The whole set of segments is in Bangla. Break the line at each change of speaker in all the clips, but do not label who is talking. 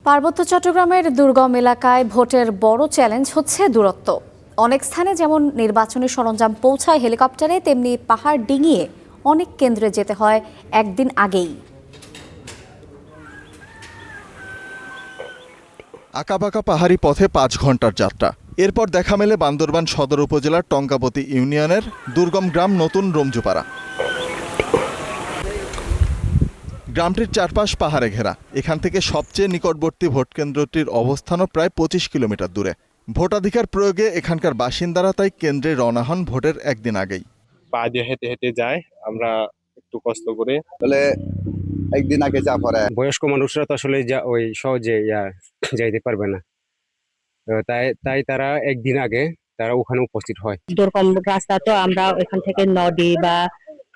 পার্বত্য চট্টগ্রামের দুর্গম এলাকায় ভোটের বড় চ্যালেঞ্জ হচ্ছে দূরত্ব। অনেক স্থানে যেমন নির্বাচনী সরঞ্জাম পৌঁছায় হেলিকপ্টারে, তেমনি পাহাড় ডিঙিয়ে অনেক কেন্দ্রে যেতে হয় একদিন আগেই।
আঁকাবাঁকা পাহাড়ি পথে 5 ঘন্টার যাত্রা। এরপর দেখা মেলে বান্দরবান সদর উপজেলার টঙ্কাপতি ইউনিয়নের দুর্গম গ্রাম নতুন রমজুপাড়া। গ্রামটির চারপাশ পাহাড়ে ঘেরা। এখান থেকে সবচেয়ে নিকটবর্তী ভোটকেন্দ্রটির অবস্থানও প্রায় 25 কিলোমিটার দূরে। ভোটাধিকার প্রয়োগে এখানকার বাসিন্দারা তাই কেন্দ্রে রওনা হন ভোটের একদিন আগেই।
পা দিয়ে হেঁটে হেঁটে যায়, আমরা একটু কষ্ট করে।
তাহলে একদিন আগে যা পড়ে
বয়স্ক মানুষরা তো আসলে ওই সহজে যাইতে পারবে না, তো তাই তারা একদিন আগে তারা ওখানে উপস্থিত হয়।
দুর্গম রাস্তা, তো আমরা ওইখান থেকে নদী বা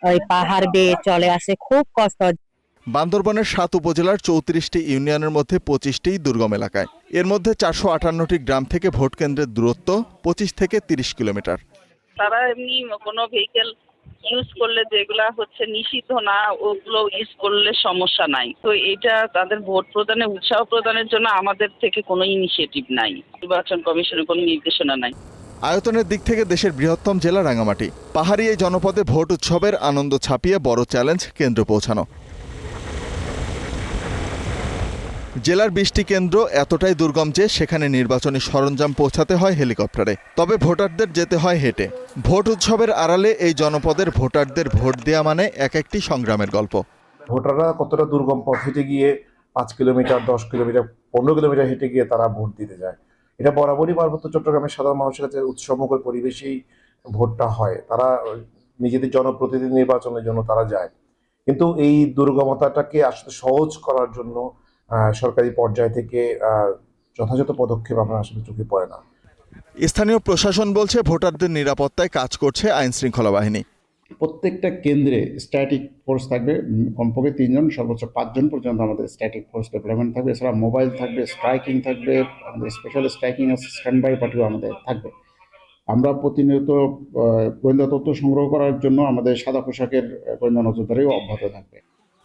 ওই পাহাড় বেয়ে চলে আসে, খুব কষ্ট।
বান্দরবানের 7 উপজেলার 34টি ইউনিয়নের মধ্যে 25টিই দুর্গম এলাকায়। এর মধ্যে 458টি গ্রাম থেকে ভোট কেন্দ্রের দূরত্ব 25 থেকে 30 কিলোমিটার।
তারা এমনি কোনো ভেহিকেল ইউজ করলে যেগুলা হচ্ছে নিষিদ্ধ না, ওগুলো ইউজ করলে সমস্যা নাই। তো এটা তাদের ভোট প্রদানে উৎসাহ প্রদানের জন্য আমাদের থেকে কোনো ইনিশিয়েটিভ নাই, নির্বাচন কমিশনের কোনো নির্দেশনা নাই।
আয়তনের দিক থেকে দেশের বৃহত্তম জেলা রাঙামাটি। পাহাড়ি এই জনপদে ভোট উৎসবের আনন্দ ছাপিয়ে বড় চ্যালেঞ্জ কেন্দ্র পৌঁছানো। জেলার 20টি কেন্দ্র এতটাই দুর্গম যে সেখানে নির্বাচনী সরঞ্জাম পৌঁছাতে হয় হেলিকপ্টারে, তবে ভোটারদের যেতে হয় হেঁটে। ভোট উৎসবের আড়ালে এই জনপদের ভোটারদের ভোট দেয়া মানে এক একটি সংগ্রামের গল্প।
ভোটাররা কতটা দুর্গম পথ হেঁটে গিয়ে 5 কিলোমিটার, 10 কিলোমিটার, 15 কিলোমিটার হেঁটে গিয়ে তারা ভোট দিতে যায়। এটা বরাবরই পার্বত্য চট্টগ্রামের সাধারণ মানুষের কাছে উৎসবমুখর পরিবেশেই ভোটটা হয়। তারা নিজেদের জনপ্রতিনিধি নির্বাচনের জন্য তারা যায়, কিন্তু এই দুর্গমতাটাকে আসলে সহজ করার জন্য সরকারি পর্যায় থেকে যথাযথ পদক্ষেপ আমরা আসলে চোখে পড়ে না।
স্থানীয় প্রশাসন বলছে ভোটারদের নিরাপত্তায় কাজ করছে আইন শৃঙ্খলা বাহিনী।
প্রত্যেকটা কেন্দ্রে স্ট্যাটিক ফোর্স থাকবে, কমপক্ষে 3 জন, সর্বোচ্চ 5 জন পর্যন্ত আমাদের স্ট্যাটিক ফোর্স ডেভেলপমেন্ট থাকবে। এছাড়া মোবাইল থাকবে, স্ট্রাইকিং থাকবে, আমাদের স্পেশাল স্ট্রাইকিং স্ট্যান্ড বাই পার্টিও আমাদের থাকবে। আমরা প্রতিনিয়ত গোয়েন্দা তথ্য সংগ্রহ করার জন্য আমাদের সাদা পোশাকের গোয়েন্দা নজরদারিও অব্যাহত থাকবে।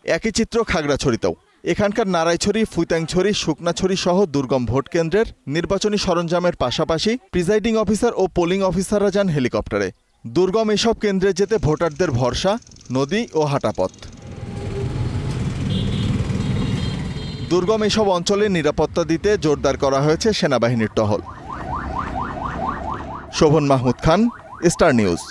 একই চিত্র খাগড়াছড়িতেও। এখানকার নারায়ছড়ি, ফুইতাংছড়ি, শুকনাছড়ি সহ দুর্গম ভোট কেন্দ্রের নির্বাচনী সরঞ্জামের পাশাপাশি প্রিজাইডিং অফিসার ও পোলিং অফিসাররা যান হেলিকপ্টারে। দুর্গম এসব কেন্দ্রে যেতে ভোটারদের ভরসা নদী ও হাঁটাপথ। দুর্গম এসব অঞ্চলে নিরাপত্তা দিতে জোরদার করা হয়েছে সেনাবাহিনীর টহল। শোভন মাহমুদ খান, স্টার নিউজ।